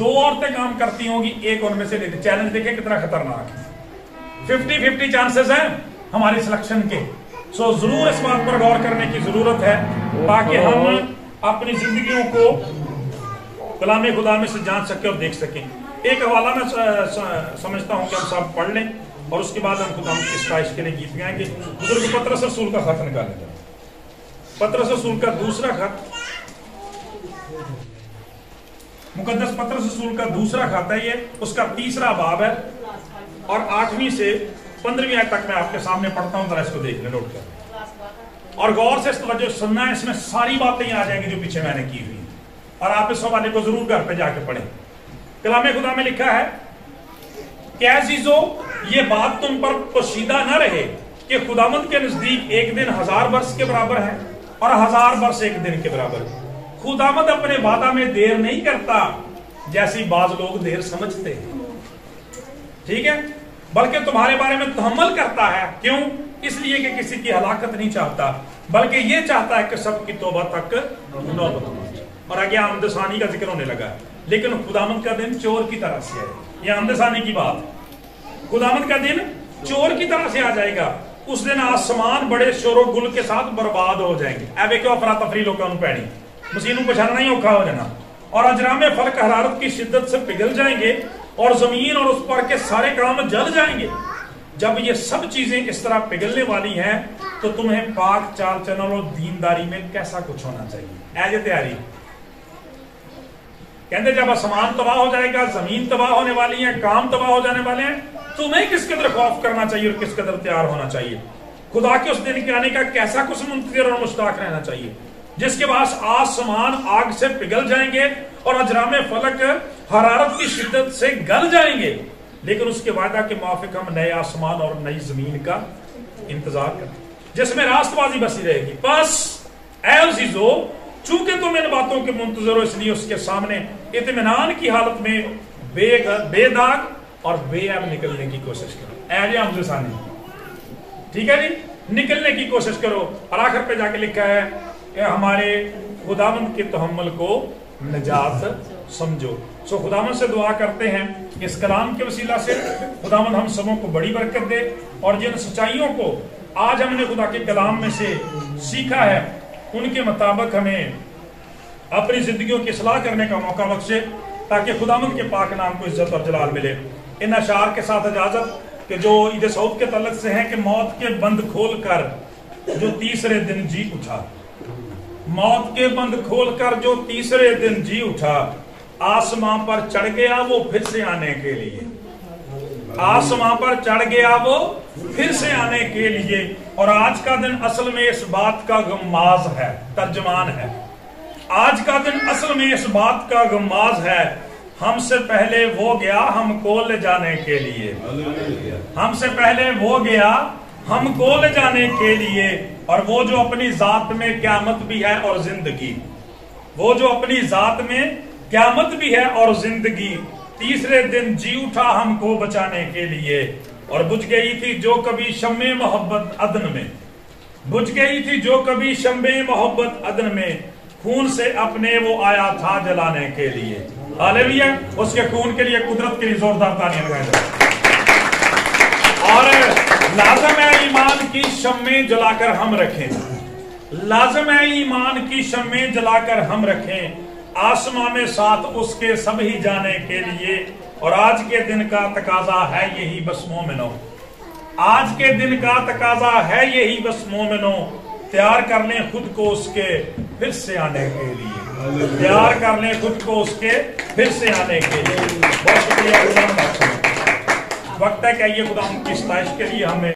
2 औरतें काम करती होंगी, एक उनमें से लेती। चैलेंज देखें कितना खतरनाक है। 50-50 चांसेस हैं हमारी सिलेक्शन के। सो जरूर इस बात पर गौर करने की जरूरत है ताकि हम अपनी जिंदगियों को कलाम खुदा में से जांच सके और देख सकें। एक हवाला मैं समझता हूं कि हम सब पढ़ लें और उसके बाद हम खुदा की इस्ताइश के लिए गीत गाएंगे। बुजुर्ग पतरस रसूल का खत निकालेंगे। पतरस रसूल का दूसरा खत, मुकद्दस पतरस रसूल का दूसरा खत है ये, उसका 3रा बाब है और 8वीं से 15वीं आयत तक मैं आपके सामने पढ़ता हूं। जरा इसको देख लें, नोट कर और गौर से तवज्जो सुनना है। इसमें सारी बातें आ जाएंगी जो पीछे मैंने की हुई, और आप इस हवाले को जरूर घर पे जाके पढ़ें। कलाम खुदा में लिखा है कि अजीजो, ये बात तुम पर पोशीदा न रहे कि खुदावंद के नजदीक एक दिन 1000 वर्ष के बराबर है और 1000 वर्ष एक दिन के बराबर है। खुदावंद अपने वादा में देर नहीं करता जैसी बाज लोग देर समझते हैं, ठीक है, बल्कि तुम्हारे बारे में तहम्मुल करता है। क्यों? इसलिए कि किसी की हलाकत नहीं चाहता, बल्कि ये चाहता है कि सबकी तौबा तक नौबत पहुंचे। और आगे आमदसानी का जिक्र होने लगा। लेकिन खुदावंद का दिन चोर की तरह से है। यह आमदसानी की बात, खुदावंद का दिन चोर की तरह से आ जाएगा। उस दिन आसमान बड़े शोरो गुल के साथ बर्बाद हो जाएंगे। ऐवे क्यों अफरा तफरी लोगों पैनी मसीनू पछाड़ना ही औखा हो जाना, और अजरामे फलक हरारत की शिद्दत से पिघल जाएंगे और जमीन और उस पर के सारे काम जल जाएंगे। जब ये सब चीजें इस तरह पिघलने वाली हैं तो तुम्हें पाक चाल चलन और दीनदारी में कैसा कुछ होना चाहिए। ऐसे तैयारी कहते जब आसमान तबाह हो जाएगा, जमीन तबाह होने वाली है, काम तबाह हो जाने वाले हैं, तुम्हें किस कदर खौफ करना चाहिए और किस कदर तैयार होना चाहिए। खुदा के उस दिन के आने का कैसा कुछ मुंतज़िर और मुश्ताक रहना चाहिए, जिसके पास आसमान आग से पिघल जाएंगे और अजरामे फलक हरारत की शिद्दत से गल जाएंगे, लेकिन उसके वादा के मुआफिक हम नए आसमान और नई जमीन का इंतजार करें जिसमें रास्तबाजी बसी रहेगी। बस ऐ अज़ीज़ो, चूंकि तुम इन बातों के मुंतज़िर हो, इसलिए उसके सामने इत्मीनान की हालत में बेदाग और बेऐब निकलने की कोशिश करो। ऐ आमदसानी, ठीक है जी, निकलने की कोशिश करो। और आखिर पे जाके लिखा है कि हमारे खुदावंद के तहम्मुल को निजात समझो। सो खुदावंद से दुआ करते हैं इस कलाम के वसीला से खुदावंद हम सबों को बड़ी बरकत दे, और जिन सच्चाइयों को आज हमने खुदा के कलाम में से सीखा है उनके मुताबिक हमें अपनी जिंदगियों की इस्लाह करने का मौका बख्शे, ताकि खुदावंद के पाक नाम को इज्जत और जलाल मिले। इन अशार के साथ इजाजत कि जो ईद सऊद के तल्लुक से हैं कि मौत के बंद खोलकर जो तीसरे दिन जी उठा, मौत के बंद खोलकर जो तीसरे दिन जी उठा, आसमां पर चढ़ गया वो फिर से आने के लिए, आसमां पर चढ़ गया वो फिर से आने के लिए। और आज का दिन असल में इस बात का गम्माज है, तर्जमान है। आज का दिन असल में इस बात का गम्माज है, हमसे पहले वो गया हमको ले जाने के लिए, हमसे पहले वो गया हमको ले जाने के लिए। और वो जो अपनी जात में क़यामत भी है और जिंदगी, वो जो अपनी जात में क़यामत भी है और जिंदगी, तीसरे दिन जी उठा हमको बचाने के लिए। और बुझ गई थी जो कभी शम्मे मोहब्बत अदन में, बुझ गई थी जो कभी शम्मे मोहब्बत अदन में, खून से अपने वो आया था जलाने के लिए। हालेलुया, उसके खून के लिए, कुदरत के लिए जोरदार तालियां लगाएं। और लाजम है ईमान की शम्मे जलाकर हम रखें, लाजम है ईमान की शम्मे जलाकर हम रखें, आसमां में साथ उसके सभी जाने के लिए। और आज के दिन का तकाजा है यही बस मोमिनो, आज के दिन का तकाजा है यही बस मोमिनो, तैयार कर लें खुद को उसके फिर से आने के लिए, तैयार कर लें खुद को उसके फिर से आने के लिए। बहुत शुक्रिया। वक्त है कि खुदा की इस्ताइश के लिए हमें